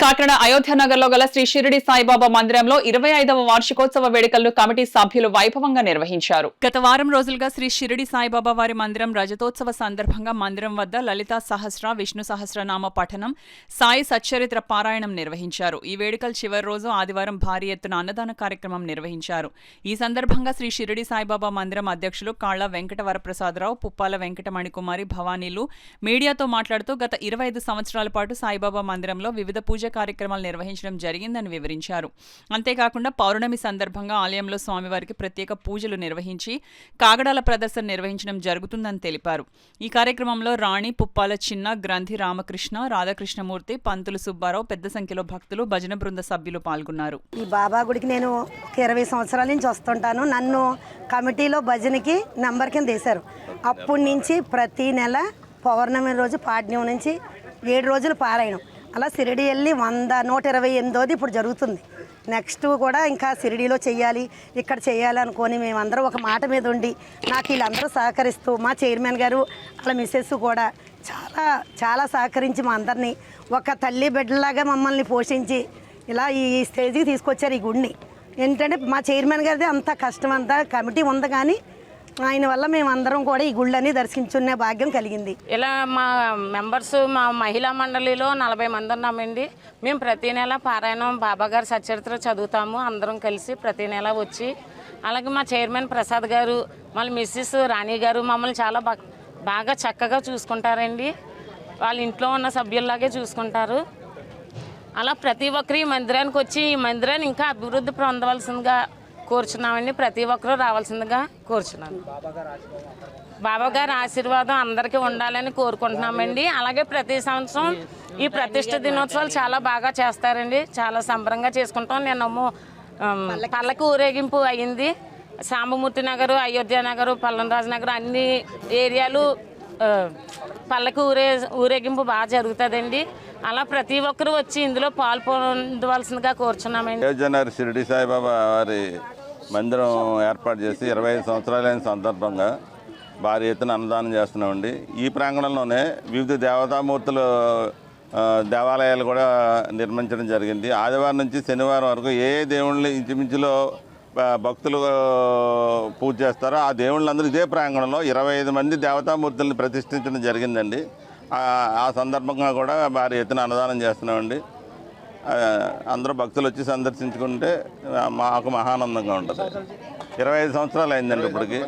కాకినాడ అయోధ్య నగర్ లో గల శ్రీ షిరిడి సాయిబాబా మందిరంలో 25వ వార్షికోత్సవ వేడుకలను కమిటీ సభ్యులు వైభవంగా నిర్వహించారు. గత వారం రోజులుగా శ్రీ షిరిడి సాయిబాబా వారి మందిరం రజతోత్సవ సందర్భంగా మందిరం వద్ద లలితా సహస్ర, విష్ణు సహస్రనామ పఠనం, సాయి సచ్చరిత్ర పారాయణం నిర్వహించారు. ఈ వేడుకల చివరి రోజు ఆదివారం భారీ ఎత్తున అన్నదాన కార్యక్రమం నిర్వహించారు. ఈ సందర్భంగా శ్రీ షిరిడి సాయిబాబా మందిరం అధ్యక్షులు కాళ్ల వెంకట వరప్రసాదరావు, పుప్పాల వెంకట మణికుమారి భవానీలు మీడియాతో మాట్లాడుతూ గత 25 సంవత్సరాల పాటు సాయిబాబా మందిరంలో వివిధ పూజ కార్యక్రమాలు నిర్వహించడం జరిగిందని వివరించారు. అంతేకాకుండా పౌర్ణమి సందర్భంగా ఆలయంలో స్వామివారికి ప్రత్యేక పూజలు నిర్వహించి కాగడాల ప్రదర్శన నిర్వహించడం జరుగుతుందని తెలిపారు. ఈ కార్యక్రమంలో రాణి, పుప్పాల చిన్న, గ్రంథి రామకృష్ణ, రాధాకృష్ణమూర్తి, పంతులు సుబ్బారావు, పెద్ద సంఖ్యలో భక్తులు, భజన బృంద సభ్యులు పాల్గొన్నారు. ఈ బాబా గుడికి నేను 20 సంవత్సరాల నుంచి వస్తుంటాను. నన్ను కమిటీలో భజనకి నంబర్ కింద వేశారు. అప్పటి నుంచి ప్రతి నెల పౌర్ణమి రోజు పాడ్యం నుంచి 7 రోజులు పారాయణం. అలా షిరిడి వెళ్ళి 128ది ఇప్పుడు జరుగుతుంది. నెక్స్ట్ కూడా ఇంకా షిరిడీలో చెయ్యాలి, ఇక్కడ చెయ్యాలి అనుకొని మేమందరం ఒక మాట మీద ఉండి నాకు వీళ్ళందరూ సహకరిస్తూ మా చైర్మన్ గారు వాళ్ళ మిస్సెస్ కూడా చాలా చాలా సహకరించి మా అందరినీ ఒక తల్లి బిడ్డలాగా మమ్మల్ని పోషించి ఇలా ఈ స్టేజ్కి తీసుకొచ్చారు. ఈ గుడిని ఏంటంటే మా చైర్మన్ గారిది అంత కష్టం అంతా కమిటీ ఉంది, కానీ ఆయన వల్ల మేమందరం కూడా ఈ గుళ్ళని దర్శించుకునే భాగ్యం కలిగింది. ఇలా మా మెంబర్స్, మా మహిళా మండలిలో 40 మంది ఉన్నామండి. మేము ప్రతి నెల పారాయణం బాబాగారి సచరిత్ర చదువుతాము అందరం కలిసి ప్రతి నెల వచ్చి. అలాగే మా చైర్మన్ ప్రసాద్ గారు, మళ్ళీ మిస్సెస్ రాణి గారు మమ్మల్ని చాలా బాగా చక్కగా చూసుకుంటారండి. వాళ్ళ ఇంట్లో ఉన్న సభ్యుల్లాగే చూసుకుంటారు. అలా ప్రతి ఒక్కరు ఈ మందిరానికి వచ్చి ఈ మందిరాన్ని ఇంకా అభివృద్ధి పొందవలసిందిగా కోరుచున్నామండి. ప్రతి ఒక్కరూ రావాల్సిందిగా కోరుచున్నాను. బాబాగారి ఆశీర్వాదం అందరికీ ఉండాలని కోరుకుంటున్నామండి. అలాగే ప్రతి సంవత్సరం ఈ ప్రతిష్ఠ దినోత్సవాలు చాలా బాగా చేస్తారండి. చాలా సంబరంగా చేసుకుంటాం. నేనేమో పల్లకి ఊరేగింపు అయ్యింది. సాంబమూర్తి నగరు, అయోధ్య నగరు, పల్లంరాజు నగరు అన్ని ఏరియాలు పల్లకి ఊరేగింపు బాగా జరుగుతుందండి. అలా ప్రతి ఒక్కరు వచ్చి ఇందులో పాల్పొందవలసిందిగా కోరుచున్నామండి. అయోధ్య నగర్ షిరిడి సాయిబాబా వారి మందిరం ఏర్పాటు చేసి 25 సంవత్సరాలైన సందర్భంగా భారీ ఎత్తున అన్నదానం చేస్తున్నామండి. ఈ ప్రాంగణంలోనే వివిధ దేవతామూర్తులు దేవాలయాలు కూడా నిర్మించడం జరిగింది. ఆదివారం నుంచి శనివారం వరకు ఏ దేవుళ్ళు ఇంచుమించులో భక్తులు పూజ చేస్తారో ఆ దేవుళ్ళందరూ ఇదే ప్రాంగణంలో 25 మంది దేవతామూర్తులను ప్రతిష్ఠించడం జరిగిందండి. ఆ సందర్భంగా కూడా భారీ ఎత్తున అన్నదానం చేస్తున్నామండి. అందరూ భక్తులు వచ్చి సందర్శించుకుంటే మాకు మహానందంగా ఉంటుంది. 25 సంవత్సరాలు అయిందండి ఇప్పటికి.